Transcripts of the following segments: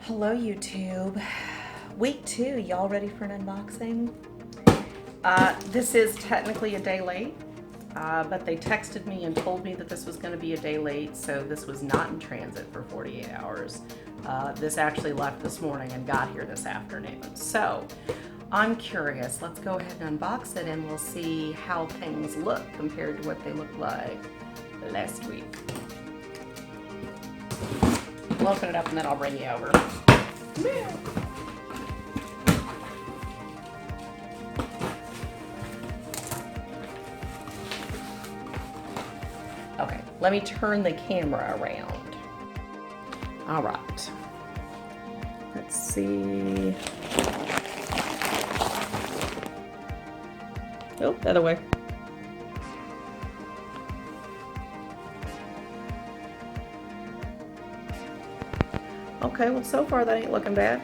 Hello YouTube. Week 2, y'all ready for an unboxing? This is technically a day late, but they texted me and told me that this was going to be a day late, so this was not in transit for 48 hours. This actually left this morning and got here this afternoon. So I'm curious, let's go ahead and unbox it and we'll see how things look compared to what they looked like last week. We'll open it up and then I'll bring you over. Come here. Okay, let me turn the camera around. All right. Let's see. Oh, the other way. Okay, well, so far that ain't looking bad.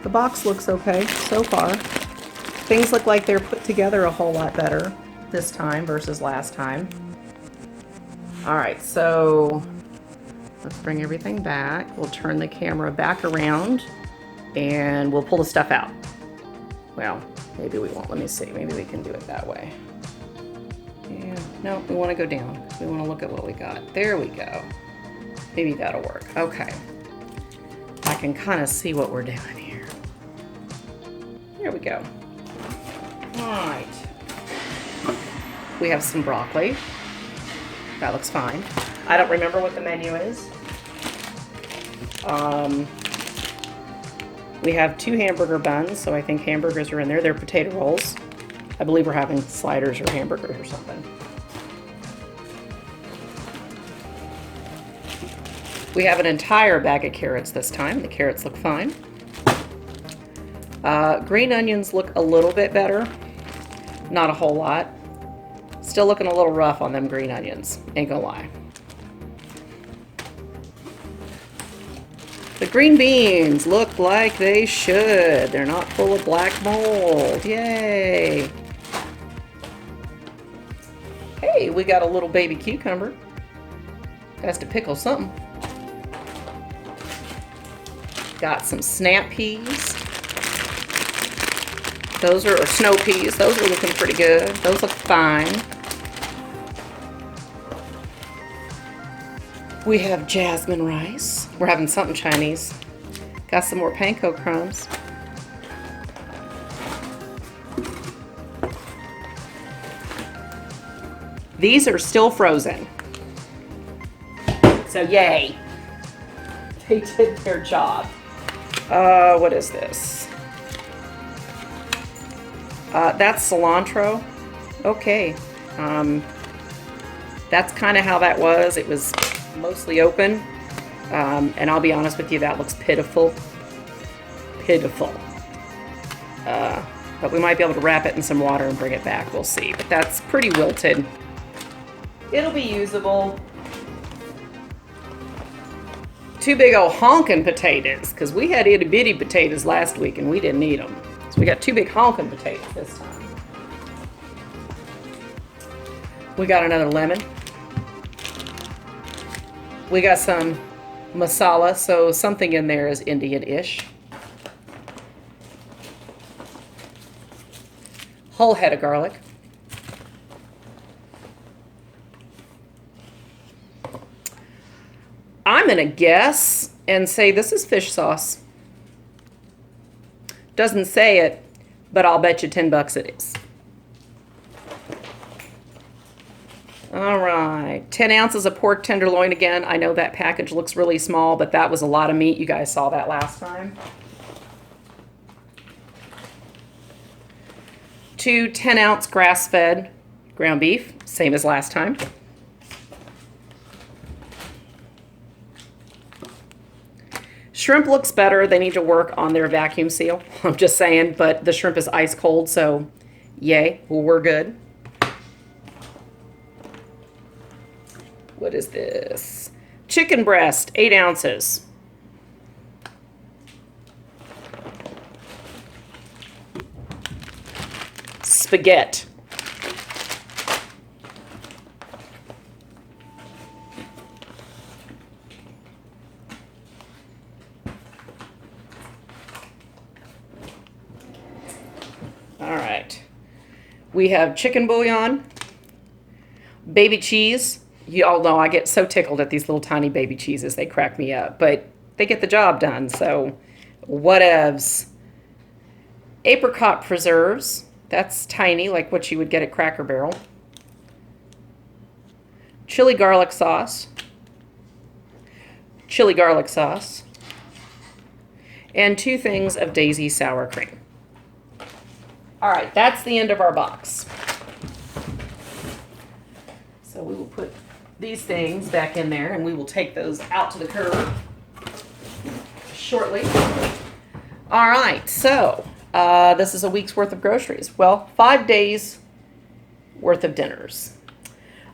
The box looks okay so far. Things look like they're put together a whole lot better this time versus last time. All right, so let's bring everything back. We'll turn the camera back around and we'll pull the stuff out. Well, maybe we won't. Let me see. Maybe we can do it that way. Yeah, no, we want to go down. We want to look at what we got. There we go. Maybe that'll work. Okay. I can kind of see what we're doing here. There we go. All right. We have some broccoli. That looks fine. I don't remember what the menu is. We have 2 hamburger buns, so I think hamburgers are in there. They're potato rolls. I believe we're having sliders or hamburgers or something. We have an entire bag of carrots this time. The carrots look fine. Green onions look a little bit better. Not a whole lot. Still looking a little rough on them green onions. Ain't gonna lie. The green beans look like they should. They're not full of black mold. Yay! Hey, we got a little baby cucumber. Has to pickle something. Got some snap peas. Those are, or snow peas. Those are looking pretty good. Those look fine. We have jasmine rice. We're having something Chinese. Got some more panko crumbs. These are still frozen. So yay. They did their job. What is this? That's cilantro. Okay. That's kind of how that was. It was mostly open. And I'll be honest with you, that looks pitiful. Pitiful. But we might be able to wrap it in some water and bring it back. We'll see. But that's pretty wilted. It'll be usable. 2 big old honkin' potatoes, because we had itty bitty potatoes last week and we didn't eat them. So we got 2 big honkin' potatoes this time. We got another lemon. We got some masala, so something in there is Indian-ish. Whole head of garlic. I'm gonna guess and say this is fish sauce. Doesn't say it, but I'll bet you 10 bucks it is. All right, 10 ounces of pork tenderloin again. I know that package looks really small, but that was a lot of meat. You guys saw that last time. 2 10-ounce grass-fed ground beef, same as last time. Shrimp looks better. They need to work on their vacuum seal. I'm just saying, but the shrimp is ice cold, so yay, well, we're good. What is this? Chicken breast, 8 ounces. Spaghetti. We have chicken bouillon, baby cheese. You all know I get so tickled at these little tiny baby cheeses. They crack me up, but they get the job done, so whatevs. Apricot preserves. That's tiny, like what you would get at Cracker Barrel. Chili garlic sauce. Chili garlic sauce. And 2 things of Daisy sour cream. All right, that's the end of our box. So we will put these things back in there and we will take those out to the curb shortly. All right, so this is a week's worth of groceries. Well, 5 days worth of dinners.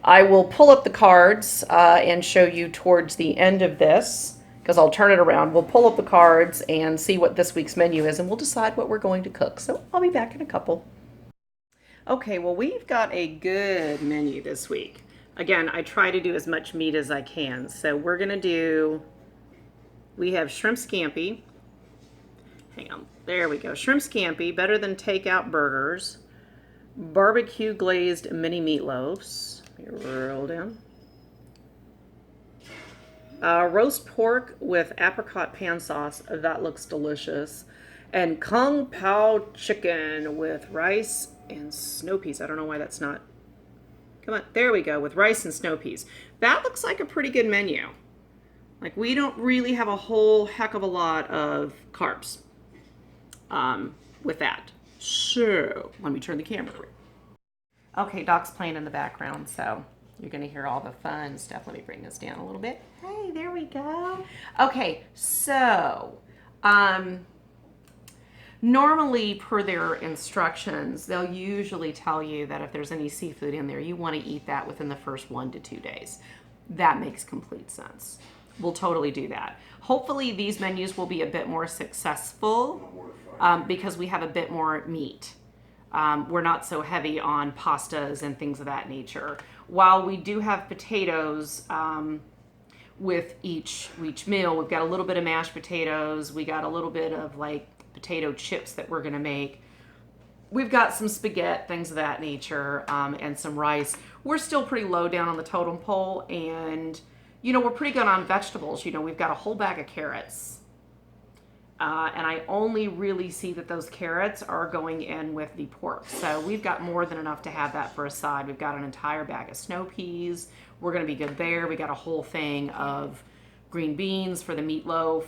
I will pull up the cards and show you towards the end of this, because I'll turn it around. We'll pull up the cards and see what this week's menu is, and we'll decide what we're going to cook. So I'll be back in a couple. Okay, well, we've got a good menu this week. Again, I try to do as much meat as I can. So we're going to do, we have shrimp scampi. Hang on, there we go. Shrimp scampi, better than takeout burgers. Barbecue glazed mini meatloaves. Let me roll down. Roast pork with apricot pan sauce. That looks delicious. And kung pao chicken with rice and snow peas. I don't know why that's not. Come on, there we go, with rice and snow peas. That looks like a pretty good menu. Like, we don't really have a whole heck of a lot of carbs with that. So, let me turn the camera around. Okay, Doc's playing in the background, so you're gonna hear all the fun stuff. Let me bring this down a little bit. Hey, there we go. Okay, so, normally per their instructions, they'll usually tell you that if there's any seafood in there, you wanna eat that within the first 1 to 2 days. That makes complete sense. We'll totally do that. Hopefully these menus will be a bit more successful because we have a bit more meat. We're not so heavy on pastas and things of that nature. While we do have potatoes with each meal, we've got a little bit of mashed potatoes. We got a little bit of like potato chips that we're gonna make. We've got some spaghetti, things of that nature, and some rice. We're still pretty low down on the totem pole, and you know, we're pretty good on vegetables. You know, we've got a whole bag of carrots. And I only really see that those carrots are going in with the pork. So we've got more than enough to have that for a side. We've got an entire bag of snow peas. We're gonna be good there. We got a whole thing of green beans for the meatloaf.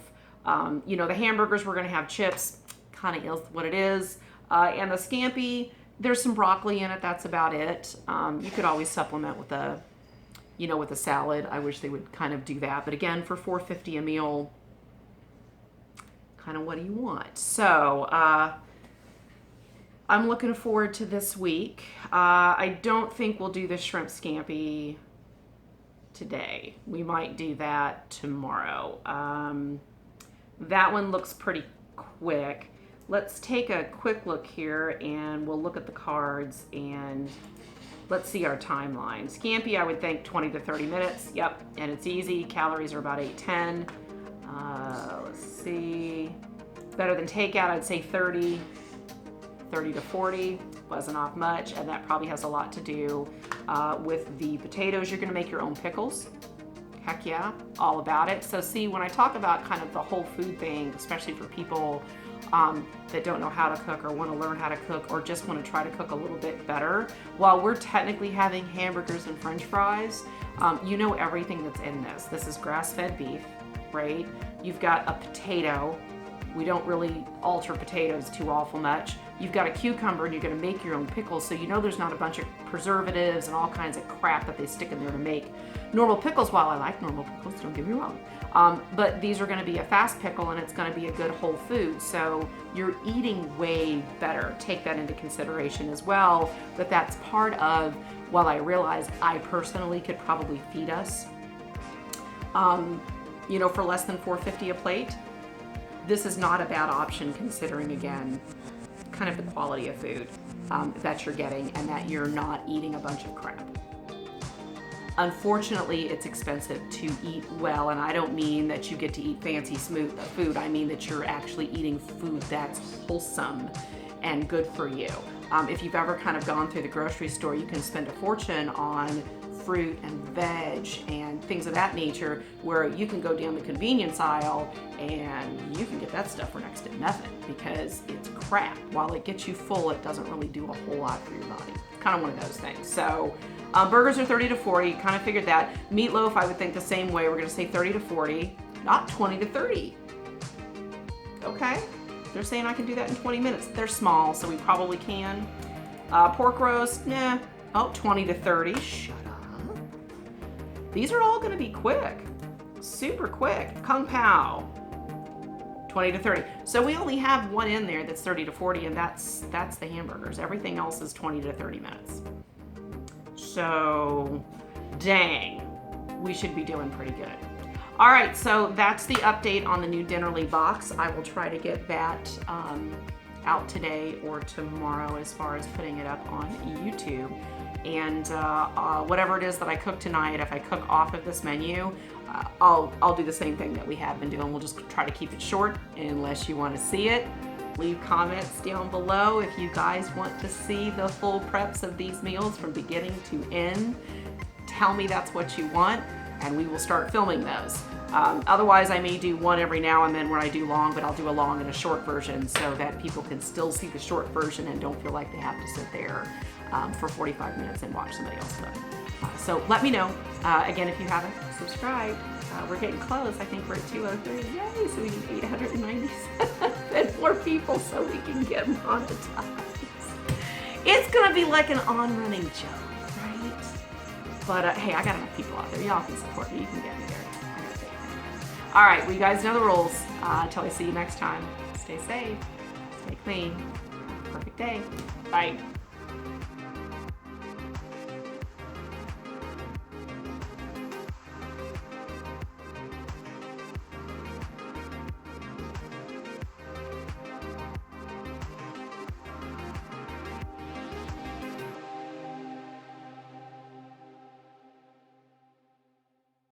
You know, the hamburgers, we're gonna have chips, kind of is what it is. And the scampi, there's some broccoli in it, that's about it. You could always supplement with a, you know, with a salad. I wish they would kind of do that. But again, for $4.50 a meal, kind of what do you want? So I'm looking forward to this week. I don't think we'll do the shrimp scampi today. We might do that tomorrow. That one looks pretty quick. Let's take a quick look here and we'll look at the cards and let's see our timeline. Scampi, I would think 20 to 30 minutes. Yep, and it's easy. Calories are about 810. Let's see. Better than takeout, I'd say 30 to 40. Wasn't off much, and that probably has a lot to do with the potatoes. You're gonna make your own pickles. Heck yeah, all about it. So see, when I talk about kind of the whole food thing, especially for people that don't know how to cook or want to learn how to cook or just want to try to cook a little bit better, while we're technically having hamburgers and french fries, you know everything that's in this. This is grass-fed beef, right? You've got a potato. We don't really alter potatoes too awful much. You've got a cucumber and you're gonna make your own pickles, so you know there's not a bunch of preservatives and all kinds of crap that they stick in there to make normal pickles. While I like normal pickles, don't get me wrong. But these are gonna be a fast pickle and it's gonna be a good whole food. So you're eating way better. Take that into consideration as well, that that's part of, while I realize I personally could probably feed us, you know, for less than $4.50 a plate, this is not a bad option considering, again, kind of the quality of food that you're getting and that you're not eating a bunch of crap. Unfortunately, it's expensive to eat well, and I don't mean that you get to eat fancy smooth food. I mean that you're actually eating food that's wholesome and good for you. If you've ever kind of gone through the grocery store, you can spend a fortune on fruit and veg and things of that nature, where you can go down the convenience aisle and you can get that stuff for next to nothing because it's crap. While it gets you full, it doesn't really do a whole lot for your body. Kind of one of those things. So burgers are 30 to 40, kind of figured that. Meatloaf, I would think the same way. We're going to say 30 to 40, not 20 to 30. Okay, they're saying I can do that in 20 minutes. They're small, so we probably can. Pork roast, nah. Oh, 20 to 30. Shut up. These are all going to be quick, super quick. Kung Pao, 20 to 30. So we only have one in there that's 30 to 40, and that's the hamburgers. Everything else is 20 to 30 minutes. So, dang, we should be doing pretty good. All right, so that's the update on the new Dinnerly box. I will try to get that out today or tomorrow as far as putting it up on YouTube. And whatever it is that I cook tonight, if I cook off of this menu, I'll do the same thing that we have been doing. We'll just try to keep it short unless you want to see it. Leave comments down below if you guys want to see the full preps of these meals from beginning to end. Tell me that's what you want, and we will start filming those. Otherwise, I may do one every now and then where I do long, but I'll do a long and a short version so that people can still see the short version and don't feel like they have to sit there for 45 minutes and watch somebody else cook. So let me know. Again, if you haven't subscribed, we're getting close. I think we're at 203. Yay! So we need 897 more people so we can get monetized. It's gonna be like an on-running joke, right? But hey, I got enough people out there. Y'all can support me. You can get me there. I got faith. All right, well, you guys know the rules. Until I see you next time, stay safe, stay clean. Perfect day. Bye.